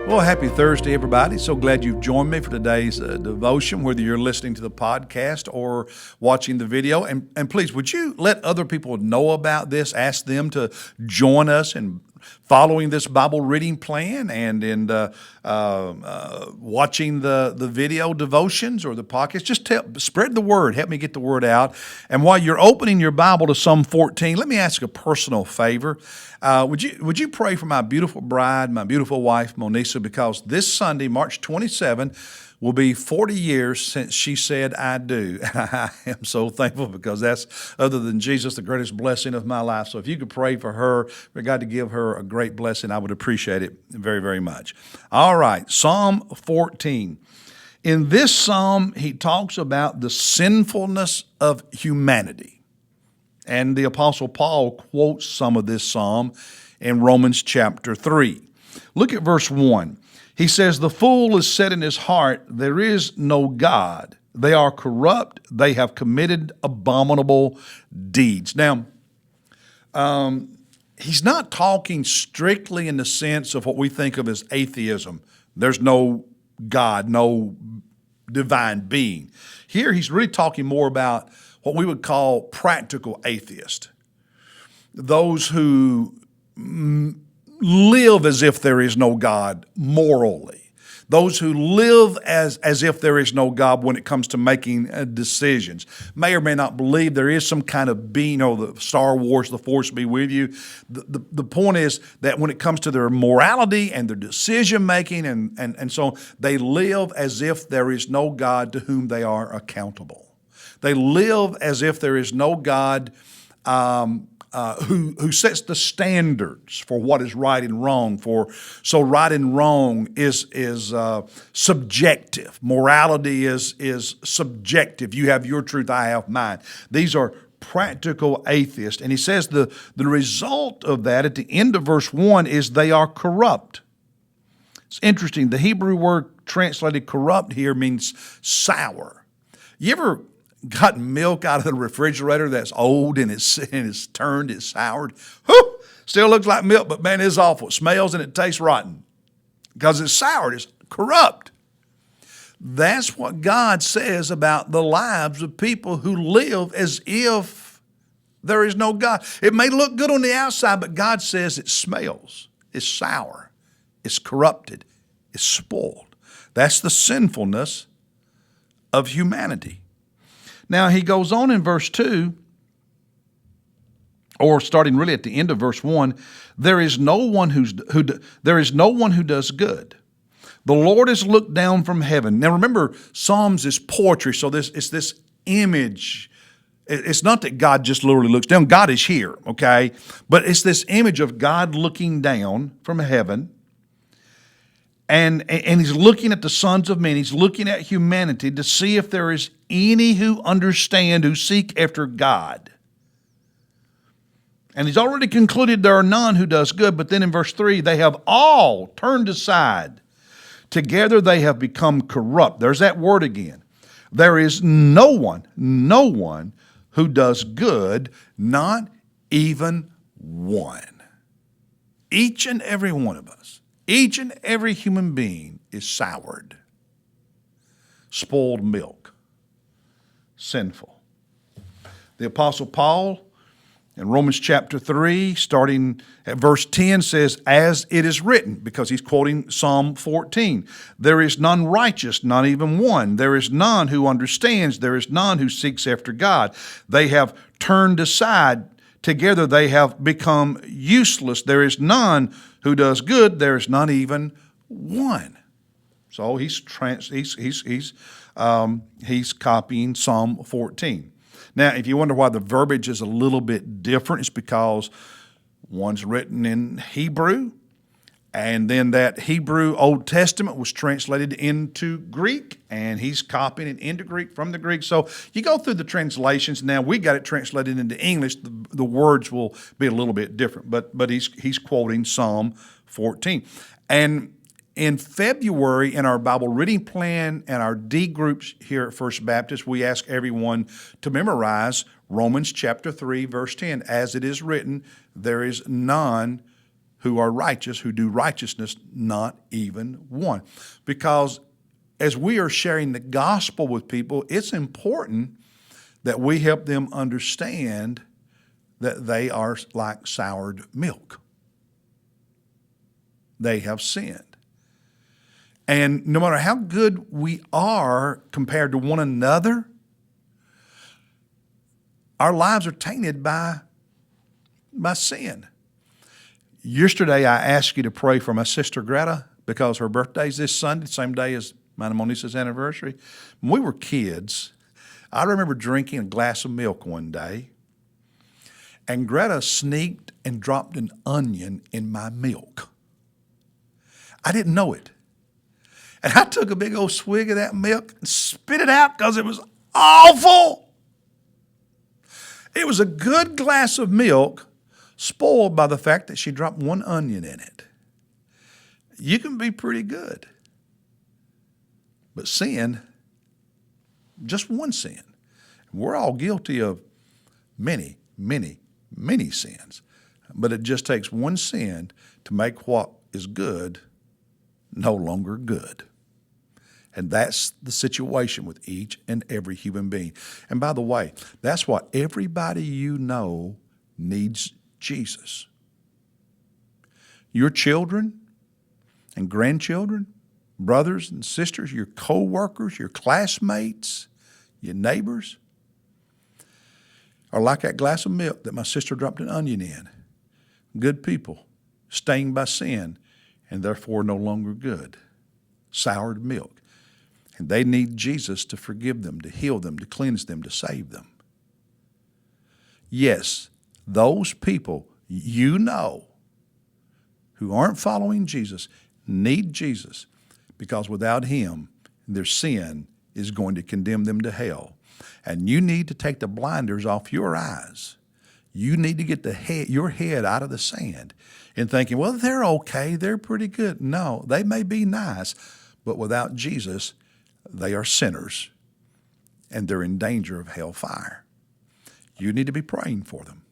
Well, happy Thursday, everybody. So glad you've joined me for today's devotion, whether you're listening to the podcast or watching the video. And please, would you let other people know about this? Ask them to join us in following this Bible reading plan and in watching the video devotions or the podcast. Just spread the word. Help me get the word out. And while you're opening your Bible to Psalm 14, let me ask a personal favor. Would you pray for my beautiful bride, my beautiful wife, Monisa, because this Sunday, March 27, will be 40 years since she said, I do. And I am so thankful because that's, other than Jesus, the greatest blessing of my life. So if you could pray for her, for God to give her a great blessing, I would appreciate it very, very much. All right, Psalm 14. In this psalm, he talks about the sinfulness of humanity. And the Apostle Paul quotes some of this psalm in Romans chapter 3. Look at verse 1. He says, the fool is said in his heart, there is no God. They are corrupt. They have committed abominable deeds. Now, he's not talking strictly in the sense of what we think of as atheism. There's no God, no divine being. Here he's really talking more about what we would call practical atheists, those who live as if there is no God morally, those who live as if there is no God when it comes to making decisions, may or may not believe there is some kind of being, the Star Wars, the Force be with you. The point is that when it comes to their morality and their decision making and so on, they live as if there is no God to whom they are accountable. They live as if there is no God who sets the standards for what is right and wrong. So right and wrong is subjective. Morality is subjective. You have your truth, I have mine. These are practical atheists. And he says the result of that at the end of verse 1 is they are corrupt. It's interesting. The Hebrew word translated corrupt here means sour. You ever gotten milk out of the refrigerator that's old and it's turned, it's soured? Whew! Still looks like milk, but man, it's awful. It smells and it tastes rotten because it's soured, it's corrupt. That's what God says about the lives of people who live as if there is no God. It may look good on the outside, but God says it smells, it's sour, it's corrupted, it's spoiled. That's the sinfulness of humanity. Now, he goes on in verse 2, or starting really at the end of verse 1, there is no one who does good. The Lord has looked down from heaven. Now, remember, Psalms is poetry, so it's this image. It's not that God just literally looks down. God is here, okay? But it's this image of God looking down from heaven. And he's looking at the sons of men. He's looking at humanity to see if there is any who understand, who seek after God. And he's already concluded there are none who does good. But then in verse 3, they have all turned aside. Together they have become corrupt. There's that word again. There is no one who does good, not even one. Each and every one of us. Each and every human being is soured, spoiled milk, sinful. The Apostle Paul in Romans chapter 3, starting at verse 10, says, as it is written, because he's quoting Psalm 14, there is none righteous, not even one. There is none who understands. There is none who seeks after God. They have turned aside. Together they have become useless. There is none who does good. There is not even one. So he's copying Psalm 14. Now, if you wonder why the verbiage is a little bit different, it's because one's written in Hebrew, and then that Hebrew Old Testament was translated into Greek, and he's copying it into Greek from the Greek. So you go through the translations. Now we got it translated into English. The words will be a little bit different, but he's quoting Psalm 14. And in February, in our Bible reading plan and our D groups here at First Baptist, we ask everyone to memorize Romans chapter 3, verse 10. As it is written, there is none who are righteous, who do righteousness, not even one. Because as we are sharing the gospel with people, it's important that we help them understand that they are like soured milk. They have sinned. And no matter how good we are compared to one another, our lives are tainted by sin. Yesterday, I asked you to pray for my sister Greta because her birthday's this Sunday, same day as mine and Monisa's anniversary. When we were kids, I remember drinking a glass of milk one day, and Greta sneaked and dropped an onion in my milk. I didn't know it. And I took a big old swig of that milk and spit it out because it was awful. It was a good glass of milk, spoiled by the fact that she dropped one onion in it. You can be pretty good. But sin, just one sin. We're all guilty of many, many, many sins. But it just takes one sin to make what is good no longer good. And that's the situation with each and every human being. And by the way, that's what everybody you know needs Jesus. Your children and grandchildren, brothers and sisters, your co-workers, your classmates, your neighbors are like that glass of milk that my sister dropped an onion in. Good people, stained by sin, and therefore no longer good. Soured milk. And they need Jesus to forgive them, to heal them, to cleanse them, to save them. Yes, those people you know who aren't following Jesus need Jesus, because without him, their sin is going to condemn them to hell. And you need to take the blinders off your eyes. You need to get your head out of the sand and thinking, well, they're okay, they're pretty good. No, they may be nice, but without Jesus, they are sinners, and they're in danger of hellfire. You need to be praying for them.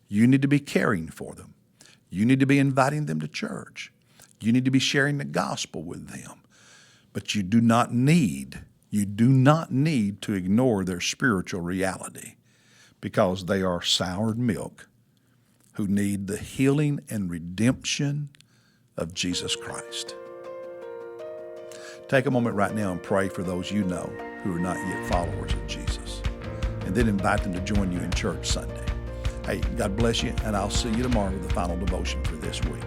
You need to be caring for them. You need to be inviting them to church. You need to be sharing the gospel with them. But you do not need to ignore their spiritual reality, because they are soured milk who need the healing and redemption of Jesus Christ. Take a moment right now and pray for those you know who are not yet followers of Jesus, and then invite them to join you in church Sunday. Hey, God bless you, and I'll see you tomorrow with the final devotion for this week.